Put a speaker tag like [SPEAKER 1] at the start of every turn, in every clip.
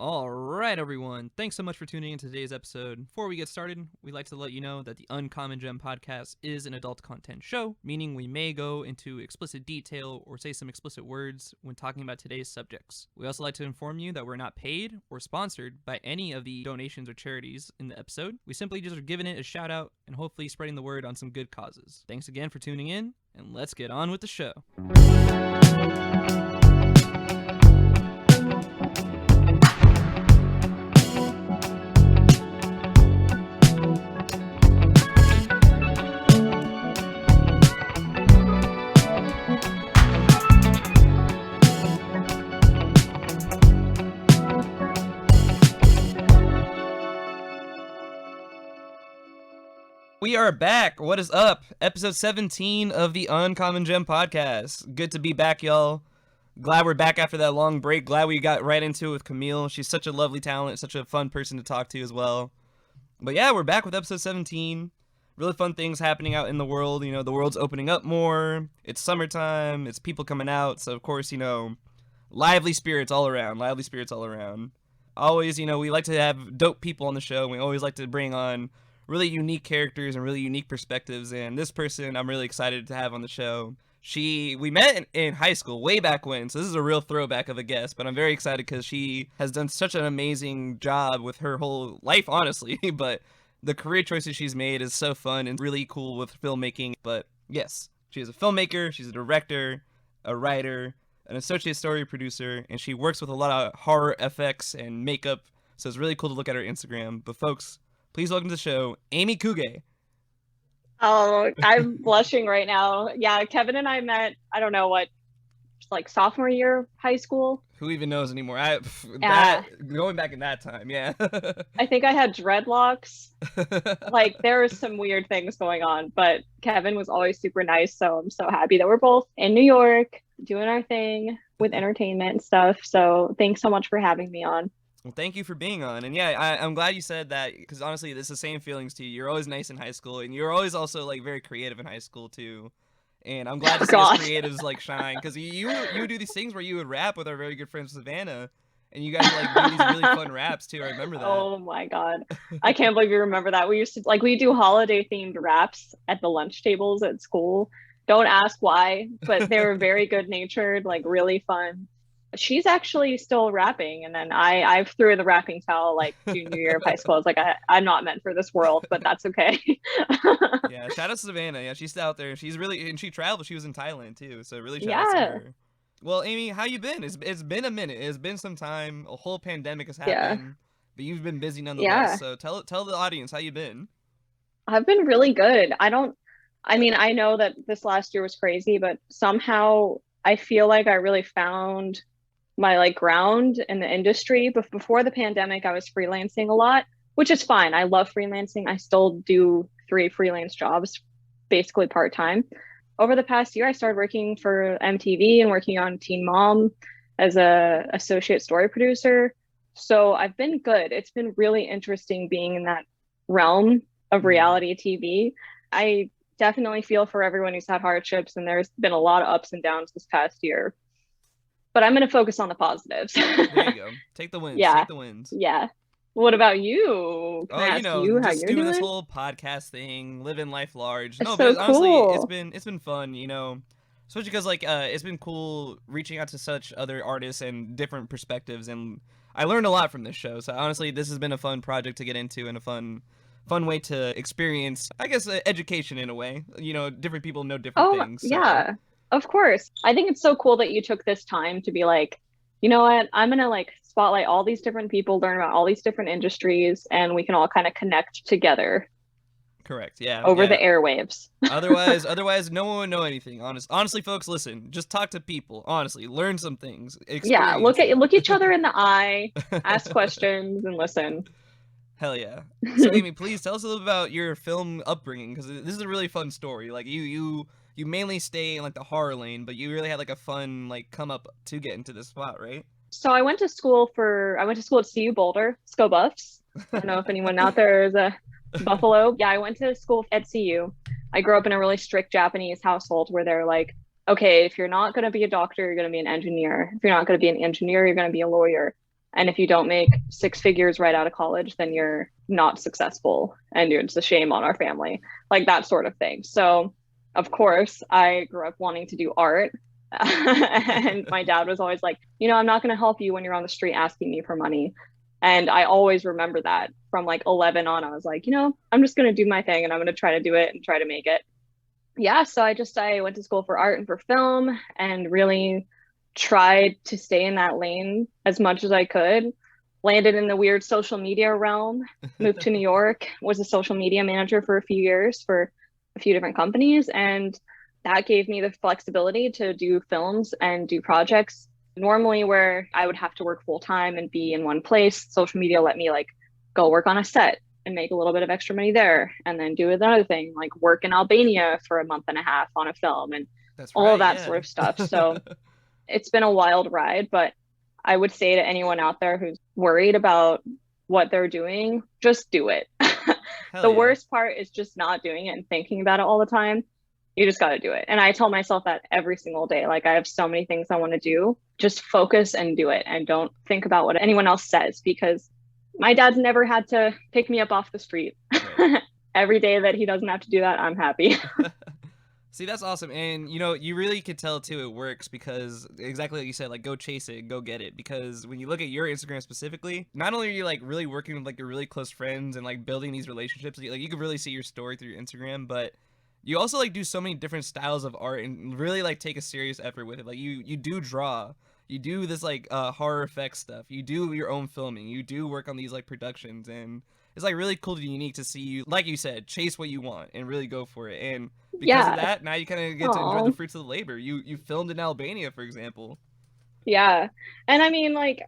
[SPEAKER 1] All right, everyone. Thanks so much for tuning in to today's episode. Before we get started, we'd like to let you know that the Uncommon Gem podcast is an adult content show, meaning we may go into explicit detail or say some explicit words when talking about today's subjects. We also like to inform you that we're not paid or sponsored by any of the donations or charities in the episode. We simply just are giving it a shout out and hopefully spreading the word on some good causes. Thanks again for tuning in, and let's get on with the show. We are back. What is up? Episode 17 of the Uncommon Gem podcast. Good to be back, y'all. Glad we're back after that long break. Glad we got right into it with Camille. She's such a lovely talent, such a fun person to talk to as well. But yeah, we're back with episode 17. Really fun things happening out in the world. You know, the world's opening up more. It's summertime. It's people coming out. So, of course, you know, lively spirits all around. Lively spirits all around. Always, you know, we like to have dope people on the show. We always like to bring on really unique characters and really unique perspectives, and this person I'm really excited to have on the show. We met in high school way back when, so this is a real throwback of a guest, but I'm very excited because she has done such an amazing job with her whole life, honestly, but the career choices she's made is so fun and really cool with filmmaking. But yes, she is a filmmaker, she's a director, a writer, an associate story producer, and she works with a lot of horror effects and makeup, so it's really cool to look at her Instagram. But folks, please welcome to the show, Aimee Kuge.
[SPEAKER 2] Oh, I'm blushing right now. Yeah, Kevin and I met, I don't know what, like sophomore year of high school.
[SPEAKER 1] Who even knows anymore? Going back in that time, yeah.
[SPEAKER 2] I think I had dreadlocks. Like, there was some weird things going on, but Kevin was always super nice, so I'm so happy that we're both in New York doing our thing with entertainment and stuff. So thanks so much for having me on.
[SPEAKER 1] Well, thank you for being on. And yeah, I'm glad you said that, because honestly, this is the same feelings to you. You're always nice in high school, and you're always also like very creative in high school too. And I'm glad to see us creatives like shine, because you do these things where you would rap with our very good friend Savannah, and you guys like do these really fun raps too. I remember that.
[SPEAKER 2] Oh my god, I can't believe you remember that. We used to we do holiday themed raps at the lunch tables at school. Don't ask why, but they were very good natured, like really fun. She's actually still rapping, and then I threw the rapping towel like junior year of high school. I was like, I'm not meant for this world, but that's okay.
[SPEAKER 1] Yeah, shout out to Savannah. Yeah, she's out there. She's really, and she traveled. She was in Thailand too, so really shout out to her. Well, Aimee, how you been? It's been a minute. It's been some time. A whole pandemic has happened, but you've been busy nonetheless. So tell the audience how you been.
[SPEAKER 2] I've been really good. I know that this last year was crazy, but somehow I feel like I really found my like ground in the industry. But before the pandemic, I was freelancing a lot, which is fine. I love freelancing. I still do 3 freelance jobs, basically part-time. Over the past year, I started working for MTV and working on Teen Mom as a associate story producer. So I've been good. It's been really interesting being in that realm of reality TV. I definitely feel for everyone who's had hardships, and there's been a lot of ups and downs this past year. But I'm going to focus on the positives.
[SPEAKER 1] There you go. Take the wins.
[SPEAKER 2] Yeah.
[SPEAKER 1] Take the wins.
[SPEAKER 2] Yeah. What about you?
[SPEAKER 1] Can I ask you how just doing this whole podcast thing, living life large.
[SPEAKER 2] No, but
[SPEAKER 1] honestly,
[SPEAKER 2] cool.
[SPEAKER 1] it's been fun, you know, especially because like it's been cool reaching out to such other artists and different perspectives, and I learned a lot from this show. So honestly, this has been a fun project to get into and a fun way to experience, I guess, education in a way. You know, different people know different things. So.
[SPEAKER 2] Yeah. Of course. I think it's so cool that you took this time to be like, you know what, I'm going to like spotlight all these different people, learn about all these different industries, and we can all kind of connect together.
[SPEAKER 1] Correct. Yeah.
[SPEAKER 2] Over the airwaves.
[SPEAKER 1] Otherwise, no one would know anything. Honestly, folks, listen, just talk to people. Honestly, learn some things.
[SPEAKER 2] Yeah. Look each other in the eye, ask questions, and listen.
[SPEAKER 1] Hell yeah. So Aimee, please tell us a little about your film upbringing, because this is a really fun story. Like you mainly stay in like the horror lane, but you really had like a fun like come up to get into this spot, right?
[SPEAKER 2] So I went to school at CU Boulder, Sco Buffs. I don't know if anyone out there is a Buffalo. Yeah, I went to school at CU. I grew up in a really strict Japanese household where they're like, okay, if you're not going to be a doctor, you're going to be an engineer. If you're not going to be an engineer, you're going to be a lawyer. And if you don't make six figures right out of college, then you're not successful and it's a shame on our family, like that sort of thing. So, of course, I grew up wanting to do art. And my dad was always like, I'm not going to help you when you're on the street asking me for money. And I always remember that from like 11 on. I was like, I'm just going to do my thing and I'm going to try to do it and try to make it. Yeah. So I went to school for art and for film and really tried to stay in that lane as much as I could. Landed in the weird social media realm, moved to New York, was a social media manager for a few years for a few different companies. And that gave me the flexibility to do films and do projects. Normally where I would have to work full time and be in one place, social media let me like go work on a set and make a little bit of extra money there, and then do another thing, like work in Albania for a month and a half on a film and all of that sort of stuff. So it's been a wild ride, but I would say to anyone out there who's worried about what they're doing, just do it. The worst part is just not doing it and thinking about it all the time. You just got to do it. And I tell myself that every single day. Like, I have so many things I want to do. Just focus and do it. And don't think about what anyone else says, because my dad's never had to pick me up off the street. Right. Every day that he doesn't have to do that, I'm happy.
[SPEAKER 1] See, that's awesome. And, you really could tell, too, it works because exactly like you said, like, go chase it, go get it. Because when you look at your Instagram specifically, not only are you, like, really working with, like, your really close friends and, like, building these relationships, like, you can really see your story through your Instagram, but you also, like, do so many different styles of art and really, like, take a serious effort with it. Like, you do draw. You do this, like, horror effects stuff. You do your own filming. You do work on these, like, productions. And it's, like, really cool and unique to see you, like you said, chase what you want and really go for it. And because of that, now you kind of get to enjoy the fruits of the labor. You filmed in Albania, for example.
[SPEAKER 2] Yeah. And I mean, like,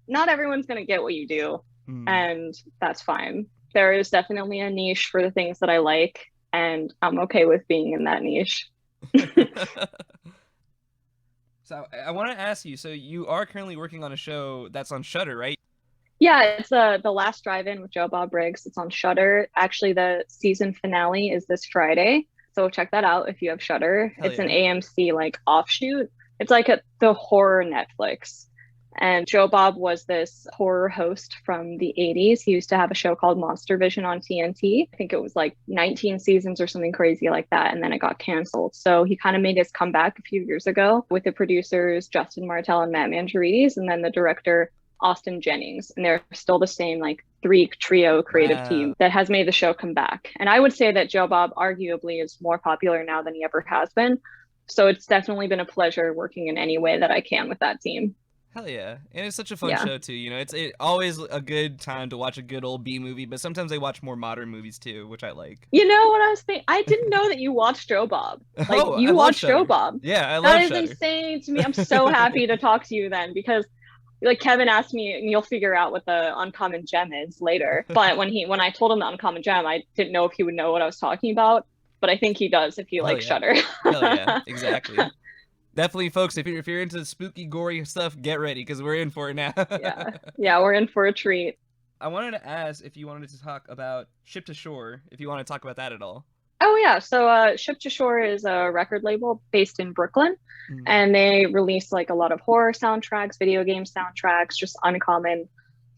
[SPEAKER 2] not everyone's going to get what you do. And that's fine. There is definitely a niche for the things that I like. And I'm okay with being in that niche.
[SPEAKER 1] So I want to ask you, so you are currently working on a show that's on Shudder, right?
[SPEAKER 2] Yeah, it's The Last Drive-In with Joe Bob Briggs. It's on Shudder. Actually, the season finale is this Friday. So check that out if you have Shudder. It's an AMC like offshoot. It's like the horror Netflix. And Joe Bob was this horror host from the 80s. He used to have a show called Monster Vision on TNT. I think it was like 19 seasons or something crazy like that. And then it got canceled. So he kind of made his comeback a few years ago with the producers Justin Martell and Matt Mangiarides, and then the director Austin Jennings. And they're still the same like trio creative team that has made the show come back. And I would say that Joe Bob arguably is more popular now than he ever has been. So it's definitely been a pleasure working in any way that I can with that team.
[SPEAKER 1] Hell yeah. And it's such a fun show too. It's always a good time to watch a good old B movie, but sometimes they watch more modern movies too, which I like.
[SPEAKER 2] You know what I was thinking? I didn't know that you watched Joe Bob. Like, you watched Joe Bob.
[SPEAKER 1] Yeah, I love
[SPEAKER 2] That is
[SPEAKER 1] Shudder.
[SPEAKER 2] Insane to me. I'm so happy to talk to you then, because like Kevin asked me, and you'll figure out what the uncommon gem is later. But when I told him the uncommon gem, I didn't know if he would know what I was talking about. But I think he does if you like Shudder.
[SPEAKER 1] Hell yeah, exactly. Definitely, folks, if you're into spooky, gory stuff, get ready, because we're in for it now.
[SPEAKER 2] Yeah, we're in for a treat.
[SPEAKER 1] I wanted to ask if you wanted to talk about Ship to Shore, if you want to talk about that at all.
[SPEAKER 2] Oh, yeah. So Ship to Shore is a record label based in Brooklyn, and they release like a lot of horror soundtracks, video game soundtracks, just uncommon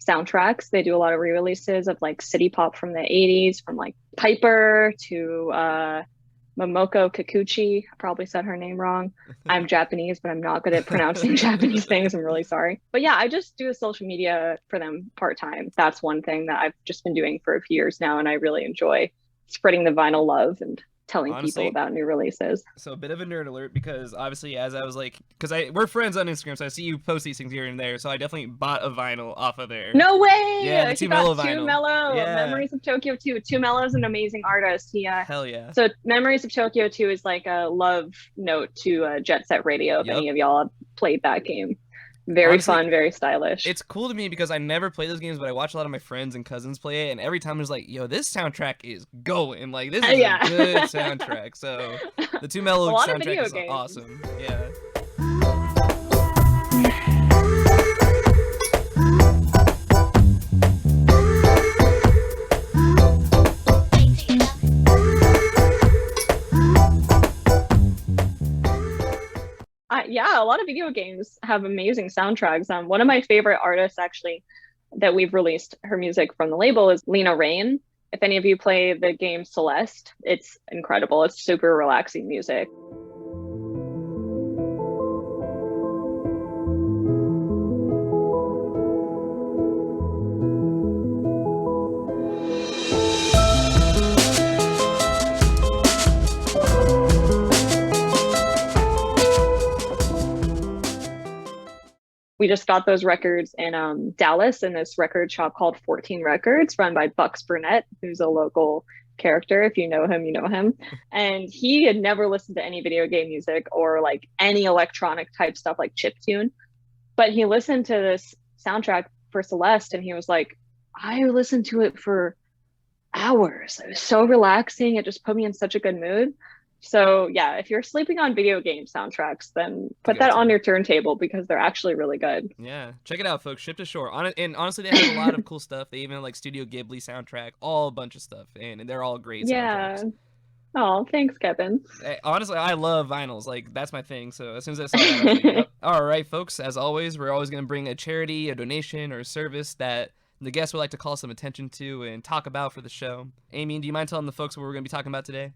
[SPEAKER 2] soundtracks. They do a lot of re-releases of like city pop from the 80s, from like Piper to Momoko Kikuchi. I probably said her name wrong. I'm Japanese, but I'm not good at pronouncing Japanese things. I'm really sorry. But yeah, I just do social media for them part-time. That's one thing that I've just been doing for a few years now, and I really enjoy spreading the vinyl love and telling people about new releases.
[SPEAKER 1] So a bit of a nerd alert, because obviously as I was like, because we're friends on Instagram, so I see you post these things here and there, so I definitely bought a vinyl off of there.
[SPEAKER 2] No way!
[SPEAKER 1] Yeah, the Two Mellow vinyl.
[SPEAKER 2] Two Mellow,
[SPEAKER 1] yeah.
[SPEAKER 2] Memories of Tokyo 2. Two Mellow is an amazing artist.
[SPEAKER 1] Hell yeah.
[SPEAKER 2] So Memories of Tokyo 2 is like a love note to Jet Set Radio, if any of y'all have played that game. Very Honestly, fun, very stylish.
[SPEAKER 1] It's cool to me because I never play those games, but I watch a lot of my friends and cousins play it, and every time it's like, yo, this soundtrack is going. Like, this is a good soundtrack. So the Two Mellow soundtrack is awesome. Yeah.
[SPEAKER 2] yeah, a lot of video games have amazing soundtracks. One of my favorite artists actually that we've released her music from the label is Lena Raine. If any of you play the game Celeste, it's incredible. It's super relaxing music. We just got those records in Dallas in this record shop called 14 Records, run by Bucks Burnett, who's a local character. If you know him, you know him. And he had never listened to any video game music or like any electronic type stuff like chiptune. But he listened to this soundtrack for Celeste and he was like, I listened to it for hours. It was so relaxing. It just put me in such a good mood. So yeah, if you're sleeping on video game soundtracks, then put that on your turntable because they're actually really good.
[SPEAKER 1] Yeah, check it out, folks. Ship to Shore. And honestly, they have a lot of cool stuff. They even have like Studio Ghibli soundtrack, all a bunch of stuff, and they're all great soundtracks.
[SPEAKER 2] Yeah. Oh, thanks, Kevin.
[SPEAKER 1] Honestly, I love vinyls. Like, that's my thing. So as soon as I saw that, I was like, yep. All right, folks. As always, we're always going to bring a charity, a donation, or a service that the guests would like to call some attention to and talk about for the show. Aimee, do you mind telling the folks what we're going to be talking about today?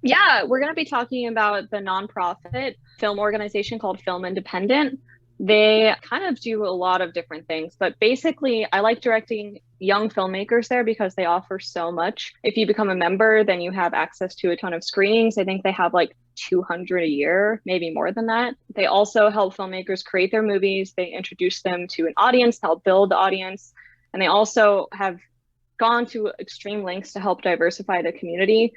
[SPEAKER 2] Yeah, we're going to be talking about the nonprofit film organization called Film Independent. They kind of do a lot of different things, but basically I like directing young filmmakers there because they offer so much. If you become a member, then you have access to a ton of screenings. I think they have like 200 a year, maybe more than that. They also help filmmakers create their movies. They introduce them to an audience, help build the audience. And they also have gone to extreme lengths to help diversify the community.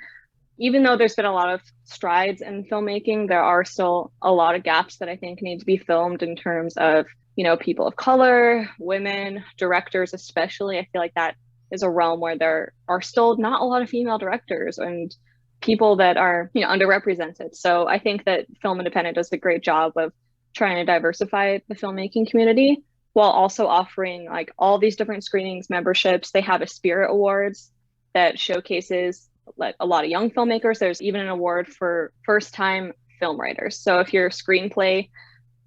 [SPEAKER 2] Even though there's been a lot of strides in filmmaking, there are still a lot of gaps that I think need to be filmed in terms of, you know, people of color, women, directors especially. I feel like that is a realm where there are still not a lot of female directors and people that are, you know, underrepresented. So I think that Film Independent does a great job of trying to diversify the filmmaking community while also offering like all these different screenings, memberships. They have a Spirit Awards that showcases like a lot of young filmmakers. There's even an award for first time film writers. So if your screenplay,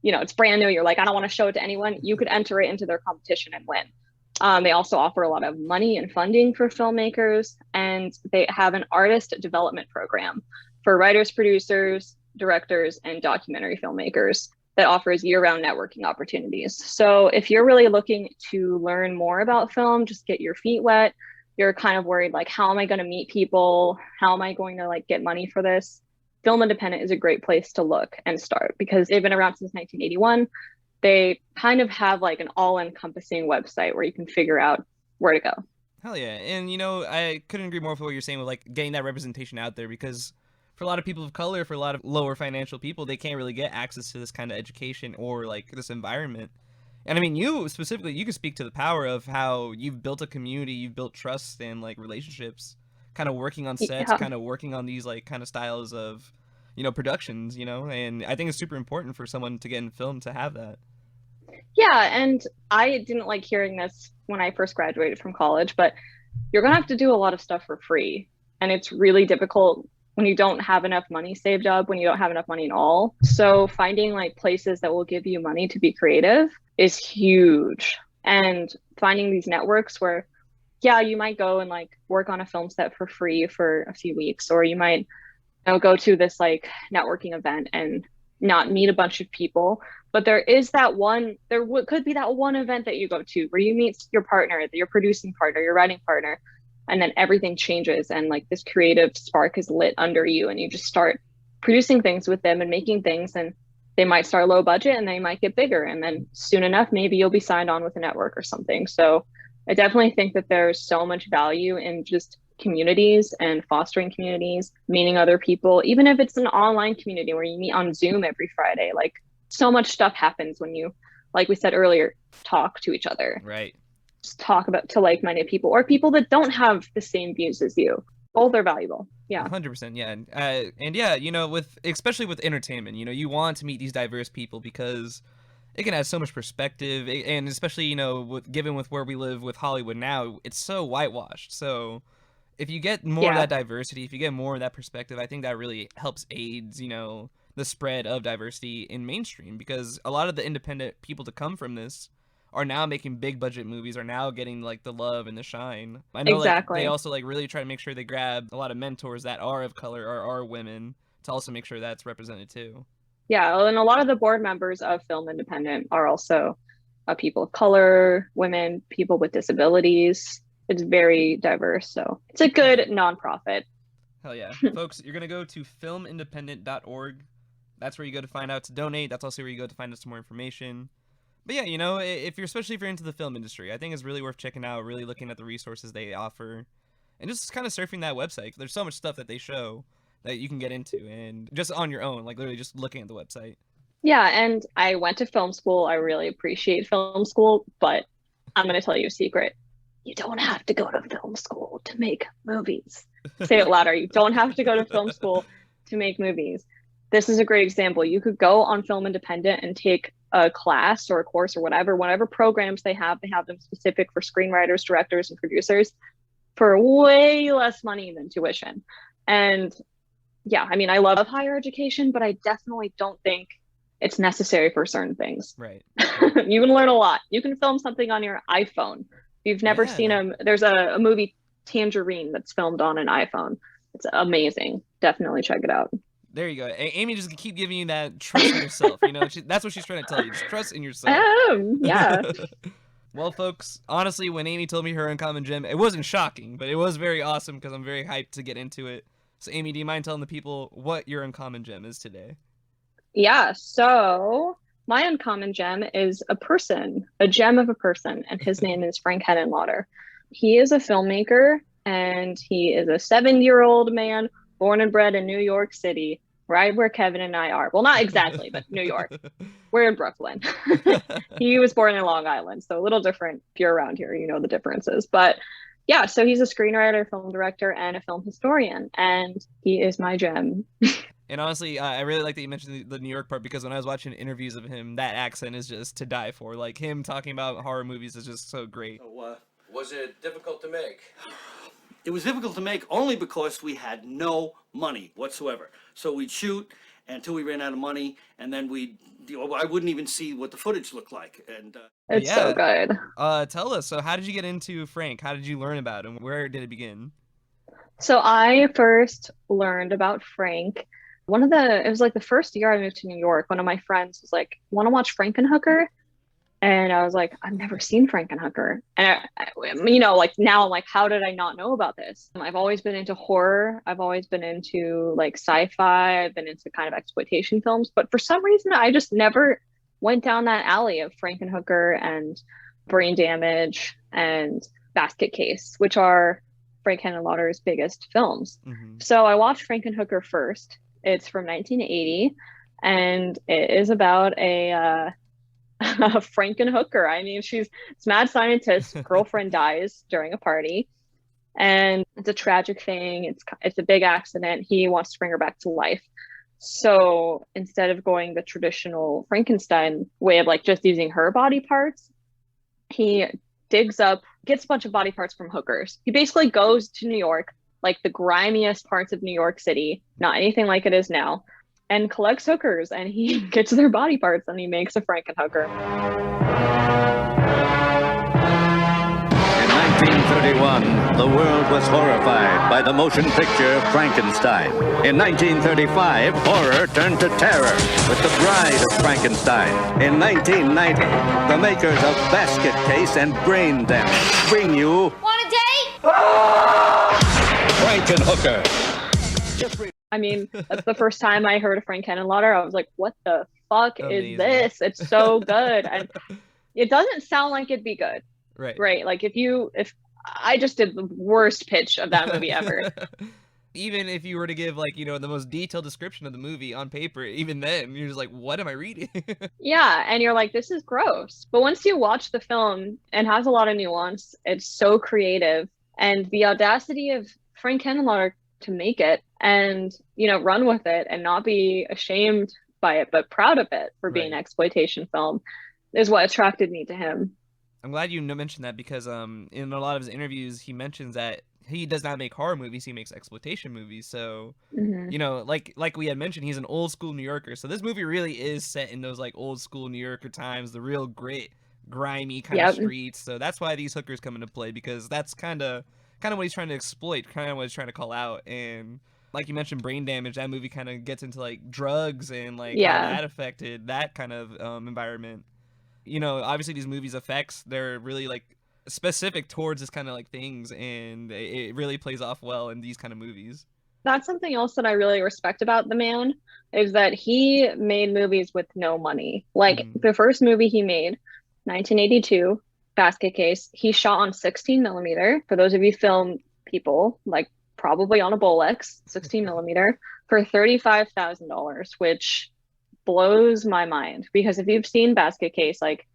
[SPEAKER 2] you know, it's brand new, you're like, I don't want to show it to anyone, you could enter it into their competition and win. They also offer a lot of money and funding for filmmakers, and they have an artist development program for writers, producers, directors, and documentary filmmakers that offers year-round networking opportunities. So if you're really looking to learn more about film, just get your feet wet, you're kind of worried, like, how am I going to meet people? How am I going to like get money for this? Film Independent is a great place to look and start because they've been around since 1981. They kind of have like an all-encompassing website where you can figure out where to go.
[SPEAKER 1] Hell yeah. And, you know, I couldn't agree more with what you're saying with like getting that representation out there because for a lot of people of color, for a lot of lower financial people, they can't really get access to this kind of education or like this environment. And I mean, you specifically, you can speak to the power of how you've built a community, you've built trust and like relationships, kind of working on sets, kind of working on these like kind of styles of, you know, productions, you know, and I think it's super important for someone to get in film to have that.
[SPEAKER 2] Yeah, and I didn't like hearing this when I first graduated from college, but you're gonna have to do a lot of stuff for free. And it's really difficult when you don't have enough money saved up, when you don't have enough money at all. So finding like places that will give you money to be creative is huge. And finding these networks where, yeah, you might go and like work on a film set for free for a few weeks, or you might, you know, go to this like networking event and not meet a bunch of people. But there is that one, could be that one event that you go to where you meet your partner, your producing partner, your writing partner, and then everything changes and like this creative spark is lit under you and you just start producing things with them and making things, and they might start low budget and they might get bigger, and then soon enough maybe you'll be signed on with a network or something. So I definitely think that there's so much value in just communities and fostering communities, meeting other people, even if it's an online community where you meet on Zoom every Friday. Like, so much stuff happens when you, like we said earlier, talk to each other.
[SPEAKER 1] Right.
[SPEAKER 2] Just talk about to like-minded people or people that don't have the same views as you. Both are valuable. Yeah.
[SPEAKER 1] 100%. Yeah. And yeah, you know, especially with entertainment, you know, you want to meet these diverse people because it can add so much perspective, and especially, you know, given with where we live with Hollywood now, it's so whitewashed. So if you get more of that diversity, if you get more of that perspective, I think that really helps aids, you know, the spread of diversity in mainstream, because a lot of the independent people to come from this are now making big budget movies, are now getting like the love and the shine. I know like they also like really try to make sure they grab a lot of mentors that are of color or are women to also make sure that's represented too.
[SPEAKER 2] Yeah, and a lot of the board members of Film Independent are also people of color, women, people with disabilities. It's very diverse, so it's a good nonprofit.
[SPEAKER 1] Hell yeah. Folks, you're going to go to filmindependent.org. That's where you go to find out to donate. That's also where you go to find out some more information. But yeah, you know, especially if you're into the film industry, I think it's really worth checking out, really looking at the resources they offer, and just kind of surfing that website. There's so much stuff that they show that you can get into, and just on your own, like literally just looking at the website.
[SPEAKER 2] Yeah, and I went to film school. I really appreciate film school, but I'm going to tell you a secret. You don't have to go to film school to make movies. Say it louder. You don't have to go to film school to make movies. This is a great example. You could go on Film Independent and take a class or a course or whatever programs they have them specific for screenwriters, directors, and producers for way less money than tuition. And yeah, I mean, I love higher education, but I definitely don't think it's necessary for certain things.
[SPEAKER 1] Right.
[SPEAKER 2] You can learn a lot. You can film something on your iPhone. If you've never seen there's a movie, Tangerine, that's filmed on an iPhone. It's amazing. Definitely check it out.
[SPEAKER 1] There you go. Aimee just keep giving you that trust in yourself. You know, that's what she's trying to tell you. Just trust in yourself.
[SPEAKER 2] Yeah.
[SPEAKER 1] Well, folks, honestly, when Aimee told me her uncommon gem, it wasn't shocking, but it was very awesome because I'm very hyped to get into it. So, Aimee, do you mind telling the people what your uncommon gem is today?
[SPEAKER 2] Yeah. So my uncommon gem is a gem of a person, and his name is Frank Henenlotter. He is a filmmaker, and he is a 7-year-old man born and bred in New York City, right where Kevin and I are. Well, not exactly, but New York. We're in Brooklyn. He was born in Long Island, so a little different if you're around here, you know the differences. But yeah, so he's a screenwriter, film director, and a film historian, and he is my gem.
[SPEAKER 1] And honestly, I really like that you mentioned the New York part, because when I was watching interviews of him, that accent is just to die for. Like, him talking about horror movies is just so great.
[SPEAKER 3] So, was it difficult to make?
[SPEAKER 4] It was difficult to make only because we had no money whatsoever. So we'd shoot until we ran out of money, and then I wouldn't even see what the footage looked like. And
[SPEAKER 2] it's so good.
[SPEAKER 1] Tell us, so how did you get into Frank? How did you learn about him? Where did it begin?
[SPEAKER 2] So I first learned about Frank. It was like the first year I moved to New York. One of my friends was like, "Want to watch Frankenhooker?" And I was like, "I've never seen Frankenhooker." And you know, like now I'm like, how did I not know about this? I've always been into horror. I've always been into like sci-fi. I've been into kind of exploitation films, but for some reason I just never went down that alley of Frankenhooker and Brain Damage and Basket Case, which are Frank Henenlotter's biggest films. Mm-hmm. So I watched Frankenhooker first. It's from 1980, and it is about a Frankenhooker. I mean, she's this mad scientist. Girlfriend dies during a party, and it's a tragic thing. It's a big accident. He wants to bring her back to life. So instead of going the traditional Frankenstein way of like just using her body parts, he gets a bunch of body parts from hookers. He basically goes to New York, like the grimiest parts of New York City, not anything like it is now, and collects hookers, and he gets their body parts and he makes a Frankenhooker.
[SPEAKER 5] In 1931, the world was horrified by the motion picture Frankenstein. In 1935, horror turned to terror with The Bride of Frankenstein. In 1990, the makers of Basket Case and Brain Damage bring you...
[SPEAKER 6] Want a date?
[SPEAKER 5] Frankenhooker.
[SPEAKER 2] I mean, that's the first time I heard of Frank Henenlotter. I was like, what the fuck is this? It's so good. And it doesn't sound like it'd be good. Right. Like if I just did the worst pitch of that movie ever.
[SPEAKER 1] Even if you were to give like, you know, the most detailed description of the movie on paper, even then you're just like, what am I reading?
[SPEAKER 2] Yeah. And you're like, this is gross. But once you watch the film, it has a lot of nuance. It's so creative. And the audacity of Frank Henenlotter to make it and, you know, run with it and not be ashamed by it, but proud of it for being an exploitation film is what attracted me to him.
[SPEAKER 1] I'm glad you mentioned that, because in a lot of his interviews, he mentions that he does not make horror movies, he makes exploitation movies. So,
[SPEAKER 2] Mhm.
[SPEAKER 1] you know, like we had mentioned, he's an old school New Yorker. So this movie really is set in those like old school New Yorker times, the real grit, grimy kind of
[SPEAKER 2] Yep.
[SPEAKER 1] streets. So that's why these hookers come into play, because that's kind of what he's trying to exploit, kind of what he's trying to call out. And like you mentioned, Brain Damage, that movie kind of gets into like drugs and like how
[SPEAKER 2] Yeah.
[SPEAKER 1] that affected that kind of environment. You know, obviously these movies' effects, they're really like specific towards this kind of like things, and it really plays off well in these kind of movies.
[SPEAKER 2] That's something else that I really respect about the man, is that he made movies with no money. Like
[SPEAKER 1] Mhm.
[SPEAKER 2] the first movie he made, 1982, Basket Case, he shot on 16 millimeter. For those of you film people, like probably on a Bolex, 16 millimeter, for $35,000, which blows my mind. Because if you've seen Basket Case, like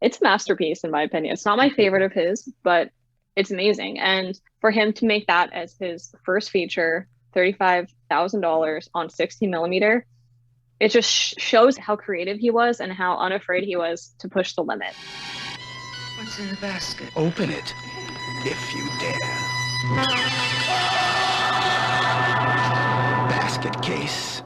[SPEAKER 2] it's a masterpiece in my opinion. It's not my favorite of his, but it's amazing. And for him to make that as his first feature, $35,000 on 16 millimeter, it just shows how creative he was and how unafraid he was to push the limit.
[SPEAKER 6] What's in the basket?
[SPEAKER 7] Open it, if you dare. Basket case.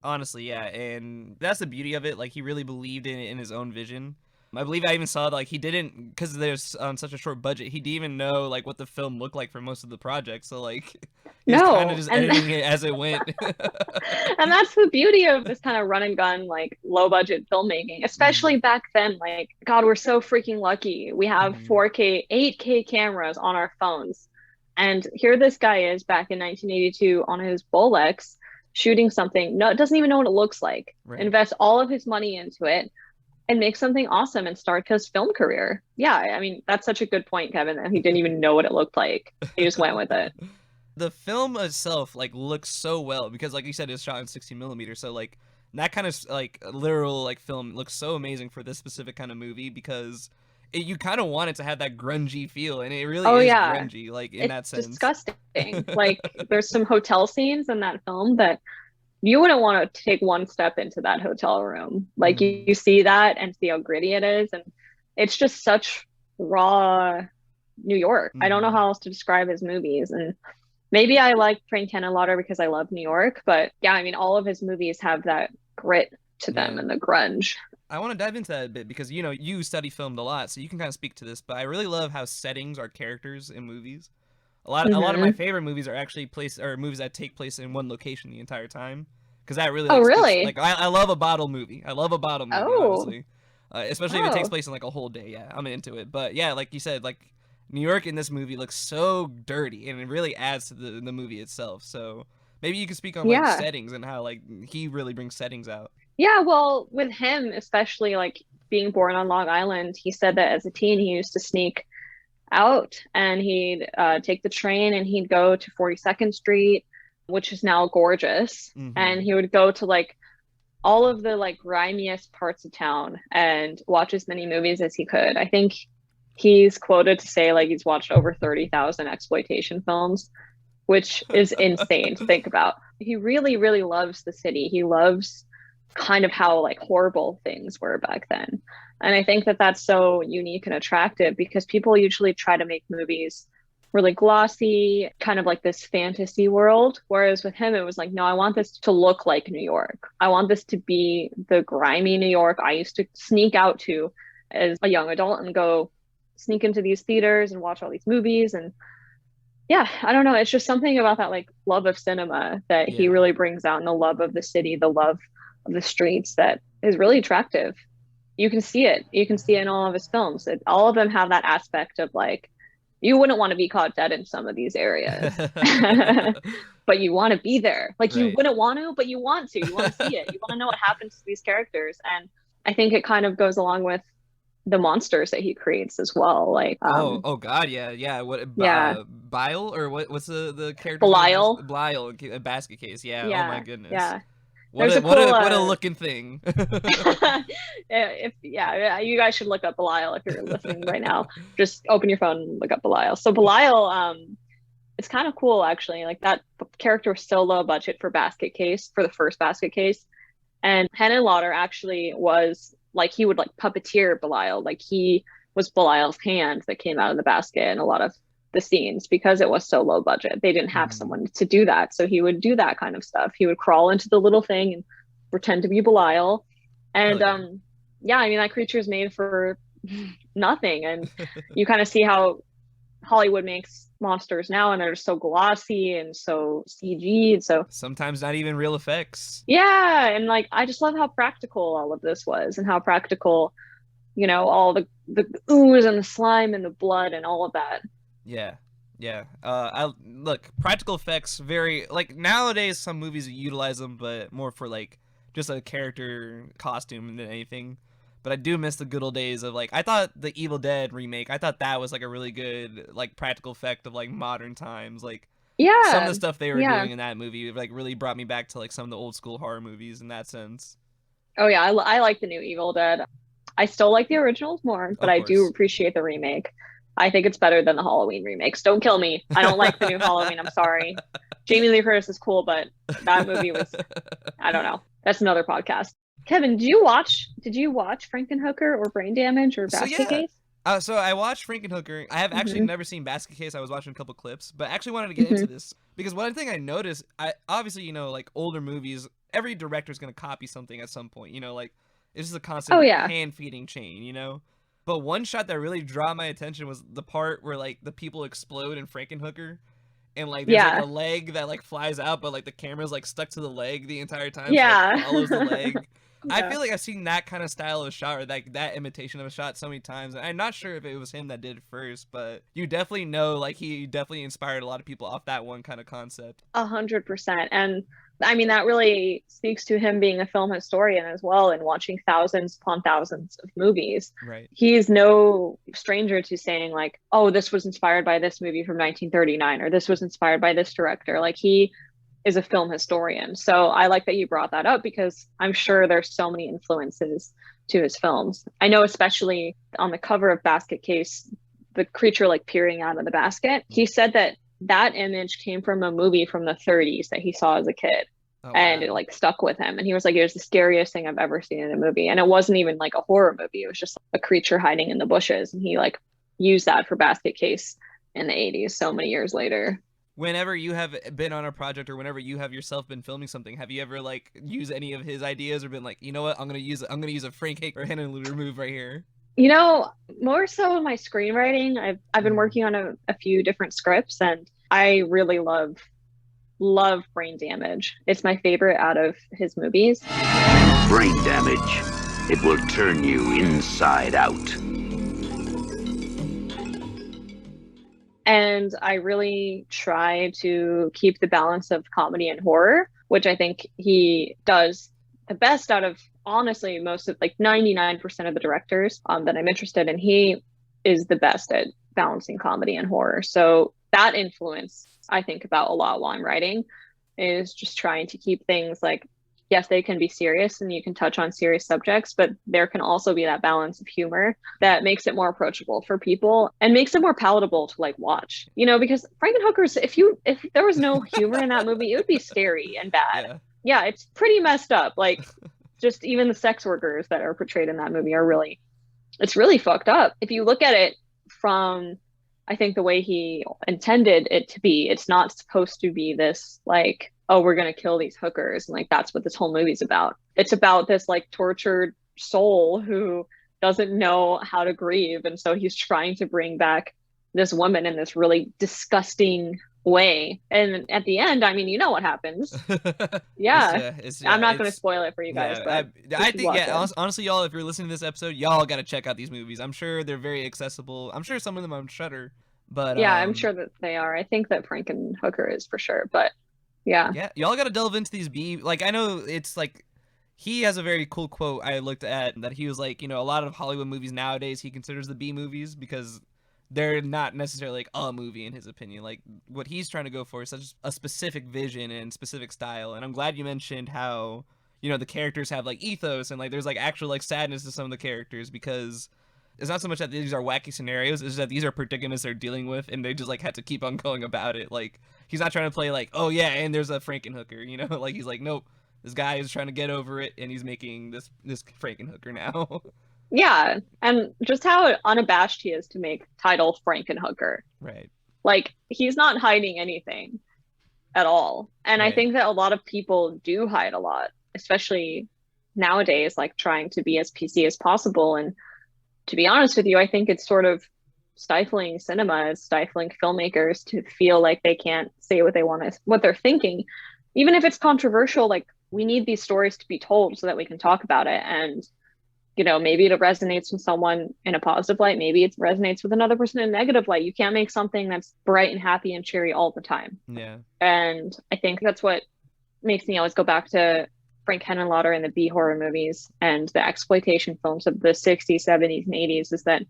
[SPEAKER 1] Honestly, yeah, and that's the beauty of it. Like, he really believed in his own vision. I believe I even saw that, like, he didn't, because there's such a short budget, he didn't even know like what the film looked like for most of the project. So like, he was kind of just editing it as it went.
[SPEAKER 2] And that's the beauty of this kind of run and gun, like low budget filmmaking, especially back then. Like, God, we're so freaking lucky. We have 4K, 8K cameras on our phones. And here this guy is back in 1982 on his Bolex shooting something, doesn't even know what it looks like, invest all of his money into it, and make something awesome and start his film career. Yeah, I mean, that's such a good point, Kevin, that he didn't even know what it looked like. He just went with it.
[SPEAKER 1] The film itself, like, looks so well, because like you said, it's shot in 16 millimeter. So like, that kind of like literal like film looks so amazing for this specific kind of movie, because you kind of want it to have that grungy feel, and it really is grungy, like in that sense.
[SPEAKER 2] It's disgusting. Like, there's some hotel scenes in that film that you wouldn't want to take one step into that hotel room. Like, you see that and see how gritty it is, and it's just such raw New York. I don't know how else to describe his movies, and maybe I like Frank Henenlotter because I love New York, but yeah, I mean, all of his movies have that grit to them and the grunge.
[SPEAKER 1] I want to dive into that a bit, because you know, you study film a lot, so you can kind of speak to this, but I really love how settings are characters in movies. A lot of my favorite movies are actually movies that take place in one location the entire time, because that really
[SPEAKER 2] really?
[SPEAKER 1] Like, I love a bottle movie. I love a bottle movie, honestly. Especially if it takes place in like a whole day. Yeah, I'm into it. But yeah, like you said, like New York in this movie looks so dirty, and it really adds to the movie itself. So maybe you could speak on like settings and how like he really brings settings out.
[SPEAKER 2] Yeah, well, with him, especially like being born on Long Island, he said that as a teen he used to sneak out, and he'd take the train and he'd go to 42nd Street, which is now gorgeous, and he would go to like all of the like grimiest parts of town and watch as many movies as he could. I think he's quoted to say like he's watched over 30,000 exploitation films, which is insane to think about. He really, really loves the city. He loves kind of how like horrible things were back then. And I think that that's so unique and attractive, because people usually try to make movies really glossy, kind of like this fantasy world. Whereas with him, it was like, no, I want this to look like New York. I want this to be the grimy New York I used to sneak out to as a young adult and go sneak into these theaters and watch all these movies. And yeah, I don't know. It's just something about that like love of cinema that he really brings out, and the love of the city, the love of the streets, that is really attractive. You can see it. You can see it in all of his films. All of them have that aspect of like, you wouldn't want to be caught dead in some of these areas, but you want to be there. Like, you wouldn't want to, but you want to. You want to see it. You want to know what happens to these characters. And I think it kind of goes along with the monsters that he creates as well. Like,
[SPEAKER 1] oh God, yeah. What? Bile, or what's the character?
[SPEAKER 2] Belial.
[SPEAKER 1] Belial, a Basket Case. Yeah. Oh my goodness.
[SPEAKER 2] Yeah.
[SPEAKER 1] What a looking thing.
[SPEAKER 2] If you guys should look up Belial if you're listening right now. Just open your phone and look up Belial. So Belial, it's kind of cool actually. Like, that character was so low budget for Basket Case, for the first Basket Case, and Henenlotter actually was like, he would like puppeteer Belial. Like, he was Belial's hand that came out of the basket in a lot of the scenes because it was so low budget. They didn't have someone to do that. So he would do that kind of stuff. He would crawl into the little thing and pretend to be Belial. And yeah, I mean, that creature is made for nothing. And you kind of see how Hollywood makes monsters now, and they're so glossy and so CG. So
[SPEAKER 1] sometimes not even real effects.
[SPEAKER 2] Yeah, and like I just love how practical all of this was, and how practical, you know, all the ooze and the slime and the blood and all of that.
[SPEAKER 1] Yeah. I look, practical effects very like nowadays. Some movies utilize them, but more for like just a character costume than anything. But I do miss the good old days of like, I thought the Evil Dead remake, I thought that was like a really good like practical effect of like modern times. Like some of the stuff they were doing in that movie like really brought me back to like some of the old school horror movies in that sense.
[SPEAKER 2] Oh yeah, I like the new Evil Dead. I still like the originals more, but I do appreciate the remake. I think it's better than the Halloween remakes. Don't kill me. I don't like the new Halloween. I'm sorry. Jamie Lee Curtis is cool, but that movie was, I don't know. That's another podcast. Kevin, did you watch Frankenhooker or Brain Damage or Basket Case?
[SPEAKER 1] So I watched Frankenhooker. I have actually never seen Basket Case. I was watching a couple clips, but I actually wanted to get into this because one thing I noticed, obviously, you know, like older movies, every director's going to copy something at some point, you know, like it's just a constant hand-feeding chain, you know? But one shot that really drew my attention was the part where like the people explode in Frankenhooker. And like there's like a leg that like flies out, but like the camera's like stuck to the leg the entire time.
[SPEAKER 2] Yeah.
[SPEAKER 1] So, like, follows the leg. I feel like I've seen that kind of style of shot or like that imitation of a shot so many times. I'm not sure if it was him that did it first, but you definitely know like he definitely inspired a lot of people off that one kind of concept.
[SPEAKER 2] 100%. And I mean, that really speaks to him being a film historian as well and watching thousands upon thousands of movies.
[SPEAKER 1] Right.
[SPEAKER 2] He's no stranger to saying like, oh, this was inspired by this movie from 1939 or this was inspired by this director. Like he is a film historian. So I like that you brought that up because I'm sure there's so many influences to his films. I know especially on the cover of Basket Case, the creature like peering out of the basket. He said that image came from a movie from the 30s that he saw as a kid. And it like stuck with him. And he was like, it was the scariest thing I've ever seen in a movie. And it wasn't even like a horror movie. It was just a creature hiding in the bushes. And he like used that for Basket Case in the 80s, so many years later.
[SPEAKER 1] Whenever you have been on a project or whenever you have yourself been filming something, have you ever like used any of his ideas or been like, you know what, I'm gonna use a Frank or Henenlotter move right here?
[SPEAKER 2] You know, more so in my screenwriting, I've been working on a few different scripts, and I really love Brain Damage. It's my favorite out of his movies.
[SPEAKER 8] Brain Damage. It will turn you inside out.
[SPEAKER 2] And I really try to keep the balance of comedy and horror, which I think he does the best out of, honestly, most of like 99% of the directors that I'm interested in. He is the best at balancing comedy and horror. So that influence I think about a lot while I'm writing is just trying to keep things like, yes, they can be serious and you can touch on serious subjects, but there can also be that balance of humor that makes it more approachable for people and makes it more palatable to like watch, you know, because Frankenhooker's, if there was no humor in that movie, it would be scary and bad. Yeah, it's pretty messed up. Like just even the sex workers that are portrayed in that movie are it's really fucked up. If you look at it from, I think the way he intended it to be, it's not supposed to be this like, oh, we're going to kill these hookers. And like, that's what this whole movie's about. It's about this like tortured soul who doesn't know how to grieve. And so he's trying to bring back this woman in this really disgusting way. And at the end, I mean, you know what happens. I'm not going to spoil it for you guys. But
[SPEAKER 1] I think, honestly, y'all, if you're listening to this episode, y'all got to check out these movies. I'm sure they're very accessible. I'm sure some of them on Shudder. But
[SPEAKER 2] yeah, I'm sure that they are. I think that Frankenhooker is for sure. But yeah,
[SPEAKER 1] y'all got to delve into these like, I know it's like, he has a very cool quote I looked at that he was like, you know, a lot of Hollywood movies nowadays he considers the B movies because they're not necessarily like a movie in his opinion. Like what he's trying to go for is such a specific vision and specific style. And I'm glad you mentioned how, you know, the characters have like ethos and like there's like actual like sadness to some of the characters because it's not so much that these are wacky scenarios, it's just that these are predicaments they're dealing with and they just like had to keep on going about it. Like he's not trying to play like, oh yeah, and there's a Frankenhooker, you know, like he's like, nope, this guy is trying to get over it and he's making this Frankenhooker now.
[SPEAKER 2] Yeah, and just how unabashed he is to make title Frankenhooker.
[SPEAKER 1] Right.
[SPEAKER 2] Like, he's not hiding anything at all. And I
[SPEAKER 1] Right.
[SPEAKER 2] think that a lot of people do hide a lot, especially nowadays, like trying to be as PC as possible. And to be honest with you, I think it's sort of stifling cinema, it's stifling filmmakers to feel like they can't say what they want to, what they're thinking, even if it's controversial. Like, we need these stories to be told so that we can talk about it. And maybe it resonates with someone in a positive light, maybe it resonates with another person in a negative light. You can't make something that's bright and happy and cheery all the time.
[SPEAKER 1] Yeah.
[SPEAKER 2] And I think that's what makes me always go back to Frank Henenlotter and the B horror movies and the exploitation films of the 60s, 70s, and 80s, is that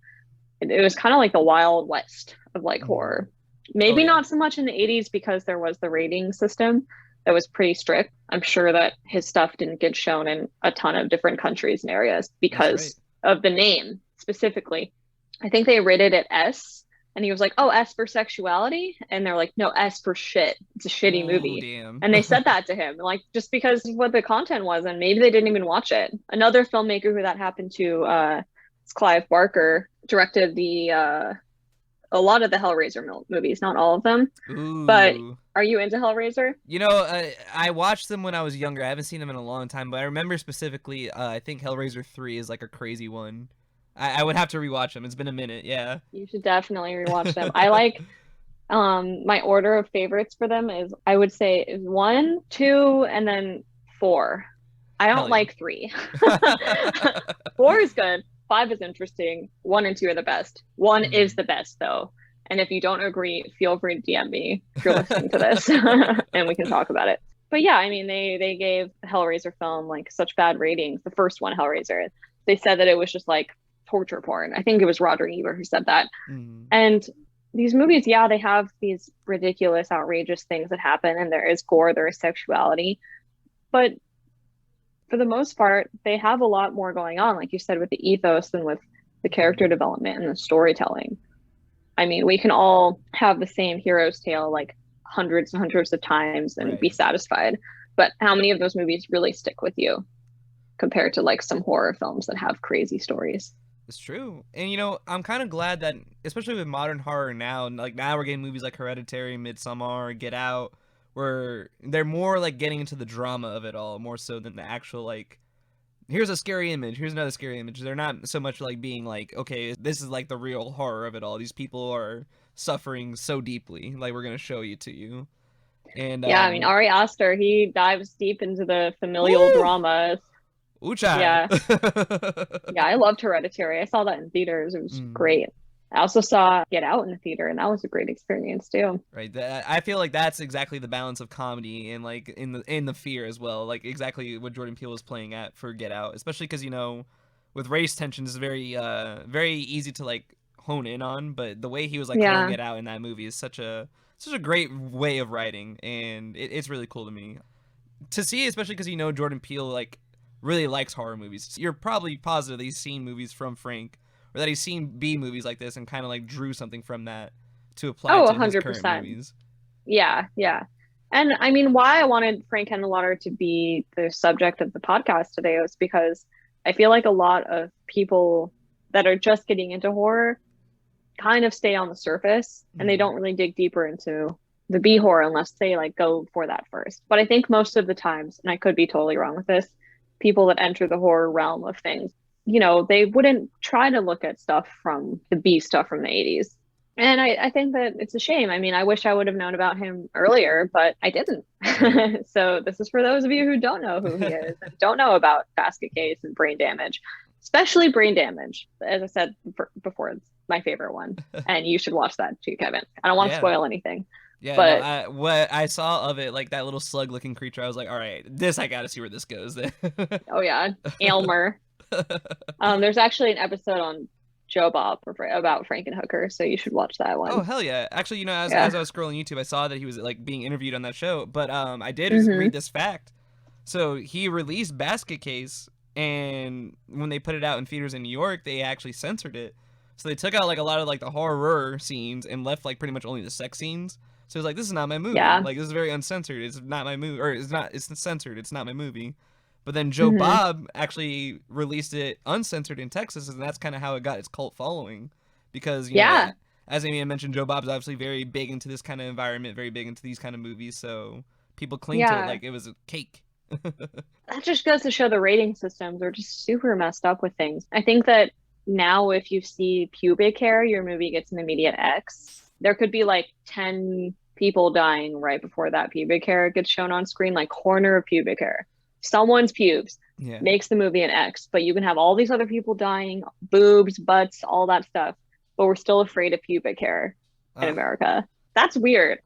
[SPEAKER 2] it was kind of like the Wild West of like horror. Maybe
[SPEAKER 1] yeah.
[SPEAKER 2] not so much in the 80s because there was the rating system that was pretty strict. I'm sure that his stuff didn't get shown in a ton of different countries and areas because of the name specifically. I think they rated it S, and he was like, "Oh, S for sexuality," and they're like, "No, S for shit. It's a shitty movie."
[SPEAKER 1] Damn.
[SPEAKER 2] And they said that to him, like, just because of what the content was, and maybe they didn't even watch it. Another filmmaker who that happened to, is Clive Barker, directed a lot of the Hellraiser movies, not all of them.
[SPEAKER 1] Ooh.
[SPEAKER 2] But are you into Hellraiser?
[SPEAKER 1] I watched them when I was younger. I haven't seen them in a long time, but I remember specifically, I think Hellraiser 3 is like a crazy one. I would have to rewatch them. It's been a minute, yeah.
[SPEAKER 2] You should definitely rewatch them. I like, my order of favorites for them is, I would say, is 1, 2, and then 4. I don't like 3. 4 is good. 5 is interesting. 1 and 2 are the best. 1 is the best, though. And if you don't agree, feel free to DM me if you're listening to this, and we can talk about it. But yeah, I mean, they gave the Hellraiser film like such bad ratings. The first one, Hellraiser, they said that it was just like torture porn. I think it was Roger Ebert who said that. And these movies, yeah, they have these ridiculous, outrageous things that happen, and there is gore, there is sexuality, but for the most part, they have a lot more going on, like you said, with the ethos and with the character development and the storytelling. I mean, we can all have the same hero's tale like hundreds and hundreds of times and be satisfied, but how many of those movies really stick with you compared to like some horror films that have crazy stories?
[SPEAKER 1] It's true. And I'm kind of glad that, especially with modern horror now, like now we're getting movies like Hereditary, Midsommar, Get Out, where they're more like getting into the drama of it all, more so than the actual like, here's a scary image, here's another scary image. They're not so much like being like, okay, this is like the real horror of it all. These people are suffering so deeply, like we're gonna show you to you. And
[SPEAKER 2] yeah, I mean, Ari Aster, he dives deep into the familial drama.
[SPEAKER 1] Ooh-cha.
[SPEAKER 2] Yeah. Yeah, I loved Hereditary. I saw that in theaters. It was great. I also saw Get Out in the theater, and that was a great experience too.
[SPEAKER 1] Right. I feel like that's exactly the balance of comedy and like in the fear as well. Like exactly what Jordan Peele was playing at for Get Out, especially because with race tensions, it's very easy to like hone in on. But the way he was like calling it out in that movie is such a great way of writing, and it's really cool to me to see, especially because Jordan Peele like really likes horror movies. You're probably positive that he's seen movies from Frank, or that he's seen B movies like this and kind of like drew something from that to apply to 100%. His current movies.
[SPEAKER 2] Yeah. And I mean, why I wanted Frank Henenlotter to be the subject of the podcast today was because I feel like a lot of people that are just getting into horror kind of stay on the surface and they don't really dig deeper into the B horror unless they like go for that first. But I think most of the times, and I could be totally wrong with this, people that enter the horror realm of things, they wouldn't try to look at stuff from the B stuff from the 80s. And I think that it's a shame. I mean, I wish I would have known about him earlier, but I didn't. So this is for those of you who don't know who he is and don't know about Basket Case and Brain Damage, especially Brain Damage. As I said before, it's my favorite one. And you should watch that too, Kevin. I don't want to spoil anything.
[SPEAKER 1] Yeah,
[SPEAKER 2] but
[SPEAKER 1] what I saw of it, like that little slug-looking creature, I was like, all right, I gotta see where this goes.
[SPEAKER 2] Oh yeah, Aylmer. There's actually an episode on Joe Bob about Frankenhooker, so you should watch that one.
[SPEAKER 1] Oh hell yeah! Actually, as I was scrolling YouTube, I saw that he was like being interviewed on that show. But I did read this fact. So he released Basket Case, and when they put it out in theaters in New York, they actually censored it. So they took out like a lot of like the horror scenes and left like pretty much only the sex scenes. So it's like, this is not my movie.
[SPEAKER 2] Yeah.
[SPEAKER 1] Like, this is very uncensored. It's not my movie. Or it's censored. It's not my movie. But then Joe Bob actually released it uncensored in Texas, and that's kind of how it got its cult following. Because, you know, as Amy had mentioned, Joe Bob's obviously very big into this kind of environment, very big into these kind of movies, so people cling to it
[SPEAKER 2] Yeah.
[SPEAKER 1] like it was a cake.
[SPEAKER 2] That just goes to show the rating systems are just super messed up with things. I think that now if you see pubic hair, your movie gets an immediate X. There could be like 10 people dying right before that pubic hair gets shown on screen, like corner of pubic hair. Someone's pubes
[SPEAKER 1] Yeah.
[SPEAKER 2] makes the movie an X, but you can have all these other people dying, boobs, butts, all that stuff, but we're still afraid of pubic hair in America. That's weird.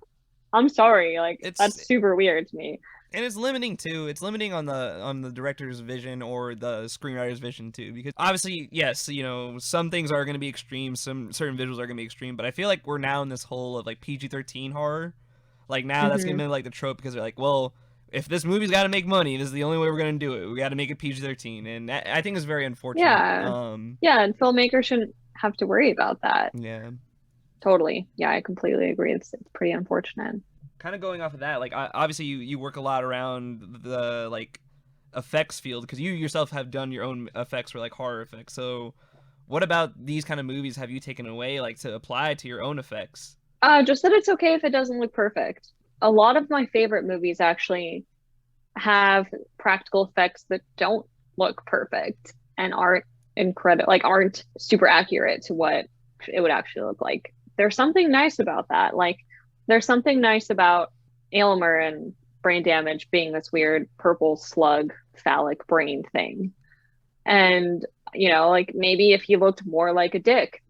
[SPEAKER 2] I'm sorry. Like, that's super weird to me.
[SPEAKER 1] And it's limiting too. It's limiting on the director's vision or the screenwriter's vision too, because obviously, yes, you know, some things are going to be extreme, some certain visuals are going to be extreme, but I feel like we're now in this whole of like PG-13 horror. Like now that's going to be like the trope, because they're like, well, if this movie's got to make money, this is the only way we're going to do it. We got to make it PG-13, and I think it's very unfortunate.
[SPEAKER 2] Yeah. Yeah, and filmmakers shouldn't have to worry about that.
[SPEAKER 1] Yeah.
[SPEAKER 2] Totally. Yeah, I completely agree. It's pretty unfortunate.
[SPEAKER 1] Kind of going off of that, like obviously you work a lot around the like effects field, because you yourself have done your own effects for like horror effects. So what about these kind of movies have you taken away like to apply to your own effects?
[SPEAKER 2] Just that it's okay if it doesn't look perfect. A lot of my favorite movies actually have practical effects that don't look perfect and aren't aren't super accurate to what it would actually look like. There's something nice about that. Like, there's something nice about Aylmer and Brain Damage being this weird purple slug phallic brain thing. And, you know, like maybe if he looked more like a dick,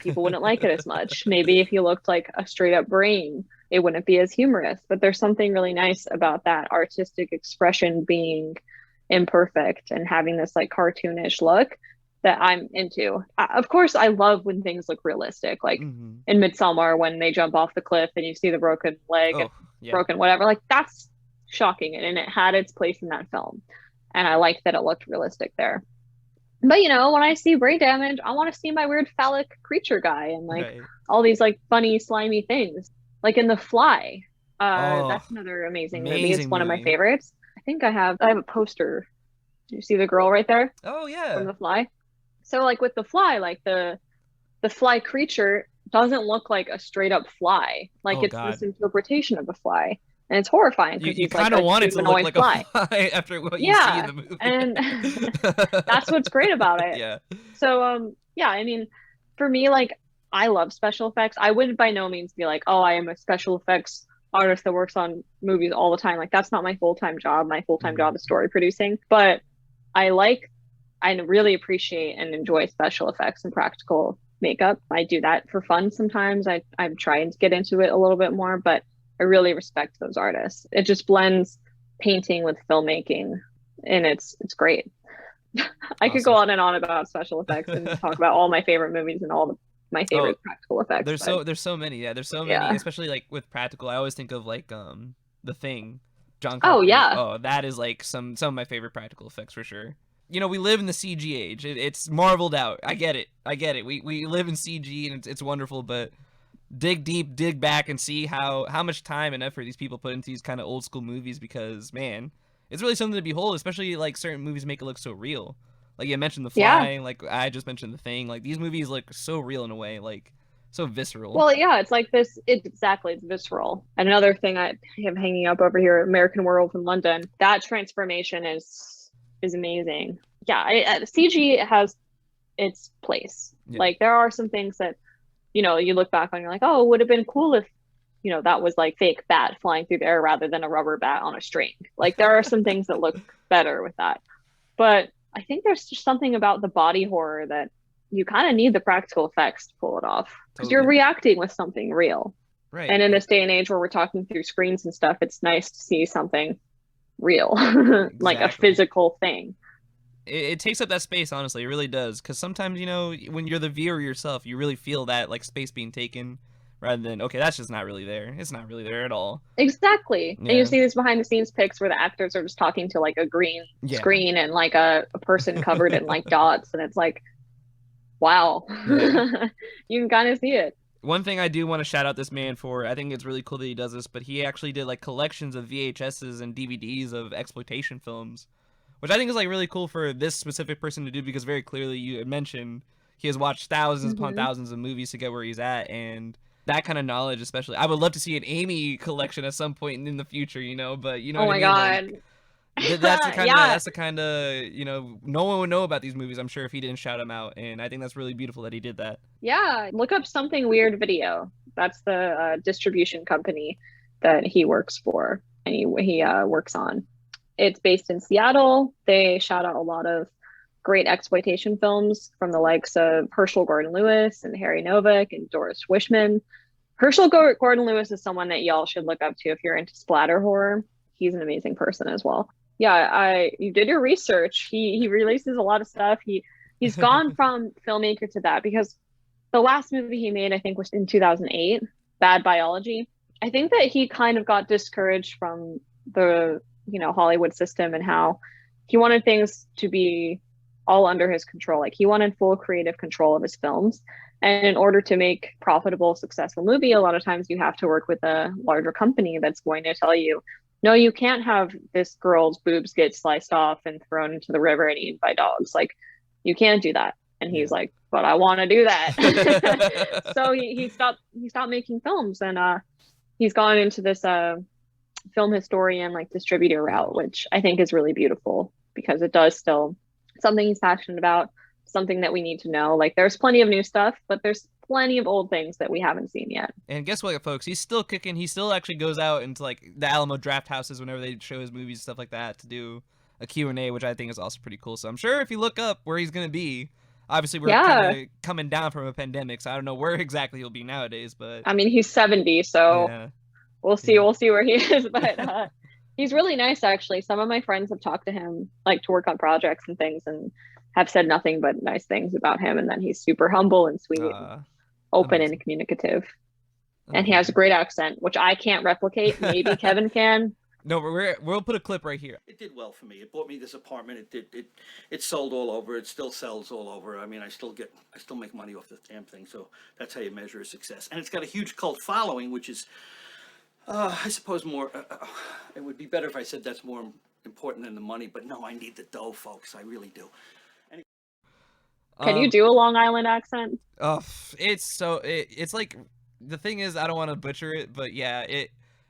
[SPEAKER 2] people wouldn't like it as much. Maybe if he looked like a straight up brain, it wouldn't be as humorous. But there's something really nice about that artistic expression being imperfect and having this like cartoonish look that I'm into. Of course, I love when things look realistic, like in Midsommar when they jump off the cliff and you see the broken leg and broken whatever. Like, that's shocking, and it had its place in that film, and I liked that it looked realistic there. But you know, when I see Brain Damage, I want to see my weird phallic creature guy and like all these like funny slimy things, like in The Fly. That's another amazing movie. It's one of my favorites. I think I have a poster. Do you see the girl right there?
[SPEAKER 1] Oh yeah,
[SPEAKER 2] from The Fly. So like with The Fly, like the fly creature doesn't look like a straight up fly. Like this interpretation of the fly, and it's horrifying.
[SPEAKER 1] You kind of want it to look like a fly after what you see in the movie.
[SPEAKER 2] And that's what's great about it.
[SPEAKER 1] Yeah.
[SPEAKER 2] So yeah, I mean, for me, like, I love special effects. I would by no means be like, oh, I am a special effects artist that works on movies all the time. Like, that's not my full-time job. My full-time job is story producing. But I really appreciate and enjoy special effects and practical makeup. I do that for fun sometimes. I'm trying to get into it a little bit more, but I really respect those artists. It just blends painting with filmmaking, and it's great. I could go on and on about special effects and talk about all my favorite movies and all my favorite practical effects.
[SPEAKER 1] There's so many. Yeah, there's so many, especially like with practical. I always think of like The Thing. John Carpenter.
[SPEAKER 2] Oh yeah.
[SPEAKER 1] Oh, that is like some of my favorite practical effects for sure. You know, we live in the CG age. It's marveled out. I get it. We live in CG, and it's wonderful, but dig deep, dig back, and see how much time and effort these people put into these kind of old school movies, because, man, it's really something to behold, especially, like, certain movies make it look so real. Like, you mentioned The Fly, like, I just mentioned The Thing. Like, these movies look so real in a way, like, so visceral.
[SPEAKER 2] Well, yeah, it's like this. It's visceral. And another thing I have hanging up over here, American Werewolf in London, that transformation is amazing. Yeah, CG has its place. Yeah. Like, there are some things that, you know, you look back on, you're like, oh, it would have been cool if, you know, that was like fake bat flying through the air rather than a rubber bat on a string. Like, there are some things that look better with that. But I think there's just something about the body horror that you kind of need the practical effects to pull it off, because you're reacting with something real.
[SPEAKER 1] Right.
[SPEAKER 2] And in this day and age where we're talking through screens and stuff, it's nice to see something real, like a physical thing.
[SPEAKER 1] It takes up that space, honestly. It really does, because sometimes, you know, when you're the viewer yourself, you really feel that like space being taken, rather than, okay, that's just not really there. It's not really there at all.
[SPEAKER 2] Exactly. Yeah. And you see these behind the scenes pics where the actors are just talking to like a green screen and like a person covered in like dots, and it's like, wow. You can kind of see it.
[SPEAKER 1] One thing I do want to shout out this man for, I think it's really cool that he does this, but he actually did like collections of VHSs and DVDs of exploitation films, which I think is like really cool for this specific person to do, because very clearly you had mentioned He has watched thousands upon
[SPEAKER 2] Mhm.
[SPEAKER 1] thousands of movies to get where he's at, and that kind of knowledge, especially. I would love to see an Aimee collection at some point in the future, you know. But you know
[SPEAKER 2] Oh
[SPEAKER 1] what I
[SPEAKER 2] my
[SPEAKER 1] mean?
[SPEAKER 2] god.
[SPEAKER 1] Like, that's the kind of
[SPEAKER 2] Yeah.
[SPEAKER 1] you know, no one would know about these movies, I'm sure, if he didn't shout them out, and I think that's really beautiful that he did that.
[SPEAKER 2] Yeah, look up Something Weird Video. That's the distribution company that he works for and he works on. It's based in Seattle. They shout out a lot of great exploitation films from the likes of Herschel Gordon Lewis and Harry Novick and Doris Wishman. Herschel Gordon Lewis is someone that y'all should look up to if you're into splatter horror. He's an amazing person as well. Yeah, you did your research. He releases a lot of stuff. He's gone from filmmaker to that because the last movie he made, I think, was in 2008, Bad Biology. I think that he kind of got discouraged from the, you know, Hollywood system and how he wanted things to be all under his control. Like he wanted full creative control of his films. And in order to make profitable, successful movie, a lot of times you have to work with a larger company that's going to tell you, no, you can't have this girl's boobs get sliced off and thrown into the river and eaten by dogs. Like, you can't do that. And he's like, but I want to do that. So he stopped making films, and he's gone into this film historian, like, distributor route, which I think is really beautiful because it does still something he's passionate about, something that we need to know. Like, there's plenty of new stuff, but there's plenty of old things that we haven't seen yet.
[SPEAKER 1] And guess what, folks? He's still kicking. He still actually goes out into like the Alamo draft houses whenever they show his movies and stuff like that to do a Q&A, which I think is also pretty cool. So I'm sure if you look up where he's going to be, obviously we're kind of coming down from a pandemic, so I don't know where exactly he'll be nowadays, but
[SPEAKER 2] I mean, he's 70, so
[SPEAKER 1] yeah.
[SPEAKER 2] we'll see where he is, but he's really nice, actually. Some of my friends have talked to him, like, to work on projects and things, and have said nothing but nice things about him, and then he's super humble and sweet, open
[SPEAKER 1] amazing.
[SPEAKER 2] and communicative. And he has a great accent, which I can't replicate. Maybe Kevin can.
[SPEAKER 1] No, we'll put a clip right here.
[SPEAKER 4] It did well for me. It bought me this apartment. It sold all over. It still sells all over. I mean, I still make money off the damn thing. So that's how you measure a success. And it's got a huge cult following, which is, I suppose, more. It would be better if I said that's more important than the money. But no, I need the dough, folks. I really do.
[SPEAKER 2] Can you do a Long Island accent?
[SPEAKER 1] Oh, it's like, the thing is, I don't want to butcher it, but yeah,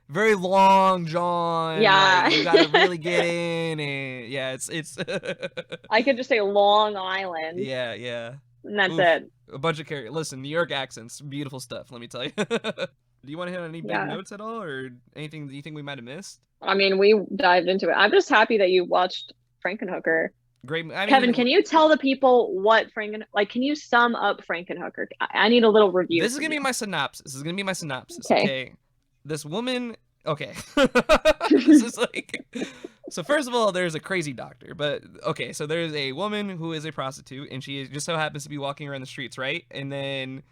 [SPEAKER 1] very long John.
[SPEAKER 2] Yeah,
[SPEAKER 1] like, you gotta really get in, and yeah, it's.
[SPEAKER 2] I could just say Long Island.
[SPEAKER 1] Yeah.
[SPEAKER 2] And that's it.
[SPEAKER 1] A bunch of characters. Listen, New York accents, beautiful stuff. Let me tell you. Do you want to hit on any big notes at all, or anything that you think we might have missed? I
[SPEAKER 2] mean, we dived into it. I'm just happy that you watched Frankenhooker.
[SPEAKER 1] Great. I mean,
[SPEAKER 2] Kevin, can you tell the people what can you sum up Frankenhooker? I need a little review.
[SPEAKER 1] This is gonna be my synopsis. Okay. This woman. Okay. This is like. So first of all, there's a crazy doctor, but okay. So there's a woman who is a prostitute, and she just so happens to be walking around the streets, right? And then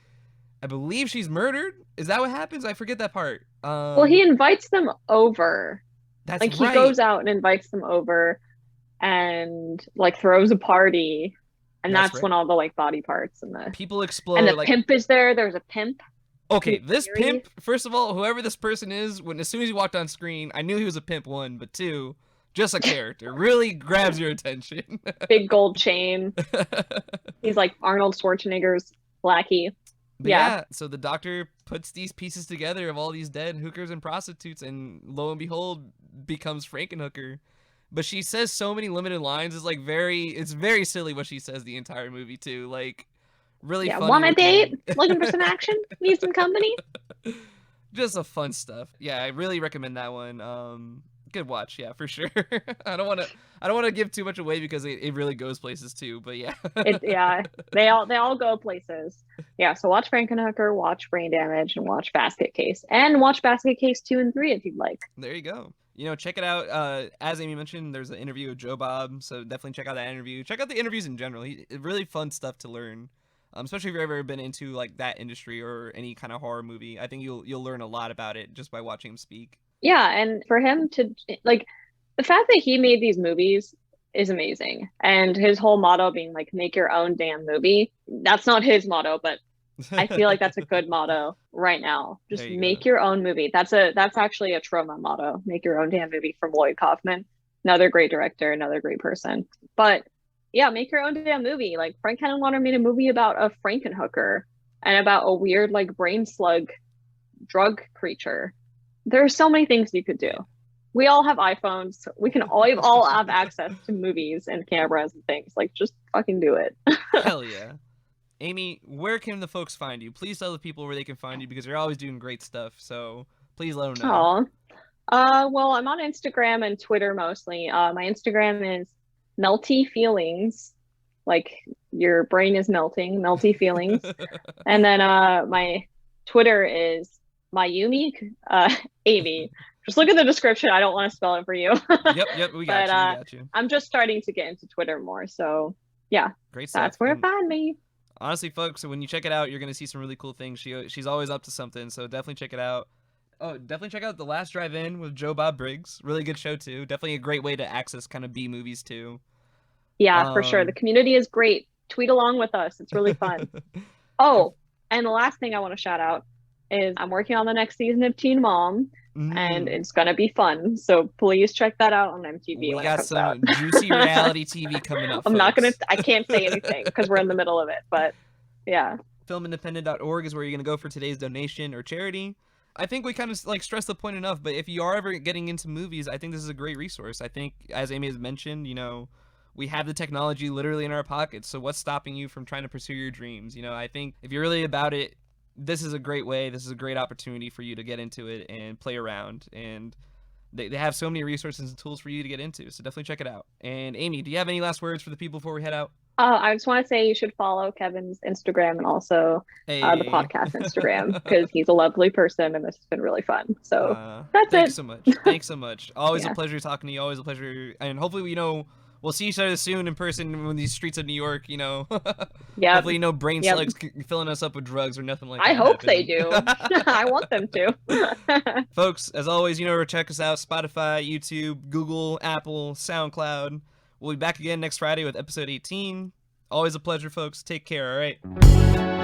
[SPEAKER 1] I believe she's murdered. Is that what happens? I forget that part.
[SPEAKER 2] Well, he invites them over.
[SPEAKER 1] That's
[SPEAKER 2] like,
[SPEAKER 1] right.
[SPEAKER 2] He goes out and invites them over, and like throws a party, and that's
[SPEAKER 1] right.
[SPEAKER 2] when all the like body parts and the
[SPEAKER 1] people explode.
[SPEAKER 2] And the
[SPEAKER 1] like,
[SPEAKER 2] pimp is there. There's a pimp.
[SPEAKER 1] Okay, this pimp. First of all, whoever this person is, as soon as he walked on screen, I knew he was a pimp. One, but two, just a character. Really grabs your attention.
[SPEAKER 2] Big gold chain. He's like Arnold Schwarzenegger's lackey.
[SPEAKER 1] But yeah, so the doctor puts these pieces together of all these dead hookers and prostitutes, and lo and behold, becomes Frankenhooker. But she says so many limited lines. It's very silly what she says the entire movie too. Like, really funny.
[SPEAKER 2] Want a date? Looking for some action? Need some company?
[SPEAKER 1] Just a fun stuff. Yeah, I really recommend that one. Good watch, yeah, for sure. I don't want to give too much away because it really goes places too. But yeah,
[SPEAKER 2] they all go places. Yeah, so watch Frankenhooker, watch Brain Damage, and watch Basket Case, and watch Basket Case 2 and 3 if you'd like.
[SPEAKER 1] There you go. Check it out. As Aimee mentioned, there's an interview with Joe Bob, so definitely check out that interview. Check out the interviews in general. Really fun stuff to learn. Especially if you've ever been into like that industry or any kind of horror movie. I think you'll learn a lot about it just by watching him speak. Yeah,
[SPEAKER 2] and for him to, like, the fact that he made these movies is amazing. And his whole motto being like, make your own damn movie. That's not his motto, but I feel like that's a good motto right now. Just make your own movie. That's actually a Trauma motto. Make your own damn movie, from Lloyd Kaufman. Another great director, another great person. But Yeah, make your own damn movie. Like Frank Henenlotter made a movie about a Frankenhooker and about a weird like brain slug drug creature. There are so many things you could do. We all have iPhones. We all have access to movies and cameras and things. Like just fucking do it.
[SPEAKER 1] Hell yeah. Aimee, where can the folks find you? Please tell the people where they can find you because you're always doing great stuff. So please let them know.
[SPEAKER 2] Well, I'm on Instagram and Twitter mostly. My Instagram is melty feelings, like your brain is melting, melty feelings. And then my Twitter is Mayumi Aimee. Just look at the description. I don't want to spell it for you.
[SPEAKER 1] Yep, we got you.
[SPEAKER 2] I'm just starting to get into Twitter more, so yeah,
[SPEAKER 1] great stuff.
[SPEAKER 2] That's where to find me.
[SPEAKER 1] Honestly, folks, when you check it out, you're gonna see some really cool things. She's always up to something, so definitely check it out. Oh, definitely check out The Last Drive-In with Joe Bob Briggs. Really good show too. Definitely a great way to access kind of B movies too.
[SPEAKER 2] Yeah, for sure. The community is great. Tweet along with us. It's really fun. Oh, and the last thing I want to shout out is I'm working on the next season of Teen Mom, and it's gonna be fun. So please check that out on MTV.
[SPEAKER 1] We
[SPEAKER 2] when
[SPEAKER 1] got
[SPEAKER 2] it comes
[SPEAKER 1] some
[SPEAKER 2] out.
[SPEAKER 1] juicy reality TV coming up.
[SPEAKER 2] I'm
[SPEAKER 1] folks.
[SPEAKER 2] not gonna. I can't say anything because we're in the middle of it. But yeah.
[SPEAKER 1] filmindependent.org is where you're going to go for today's donation or charity. I think we kind of like stressed the point enough, but if you are ever getting into movies, I think this is a great resource. I think, as Aimee has mentioned, you know, we have the technology literally in our pockets, so what's stopping you from trying to pursue your dreams? You know, I think if you're really about it, this is a great way, this is a great opportunity for you to get into it and play around, and they have so many resources and tools for you to get into, so definitely check it out. And Aimee, do you have any last words for the people before we head out?
[SPEAKER 2] I just want to say you should follow Kevin's Instagram and also the podcast Instagram because he's a lovely person and this has been really fun. So that's
[SPEAKER 1] thanks
[SPEAKER 2] it.
[SPEAKER 1] so much. Thanks so much. Always a pleasure talking to you. Always a pleasure. And hopefully, you know, we'll see each other soon in person in these streets of New York, you know.
[SPEAKER 2] Yeah.
[SPEAKER 1] Hopefully, no brain slugs filling us up with drugs or nothing like that.
[SPEAKER 2] I hope they do. I want them to.
[SPEAKER 1] Folks, as always, you know, check us out: Spotify, YouTube, Google, Apple, SoundCloud. We'll be back again next Friday with episode 18. Always a pleasure, folks. Take care, all right?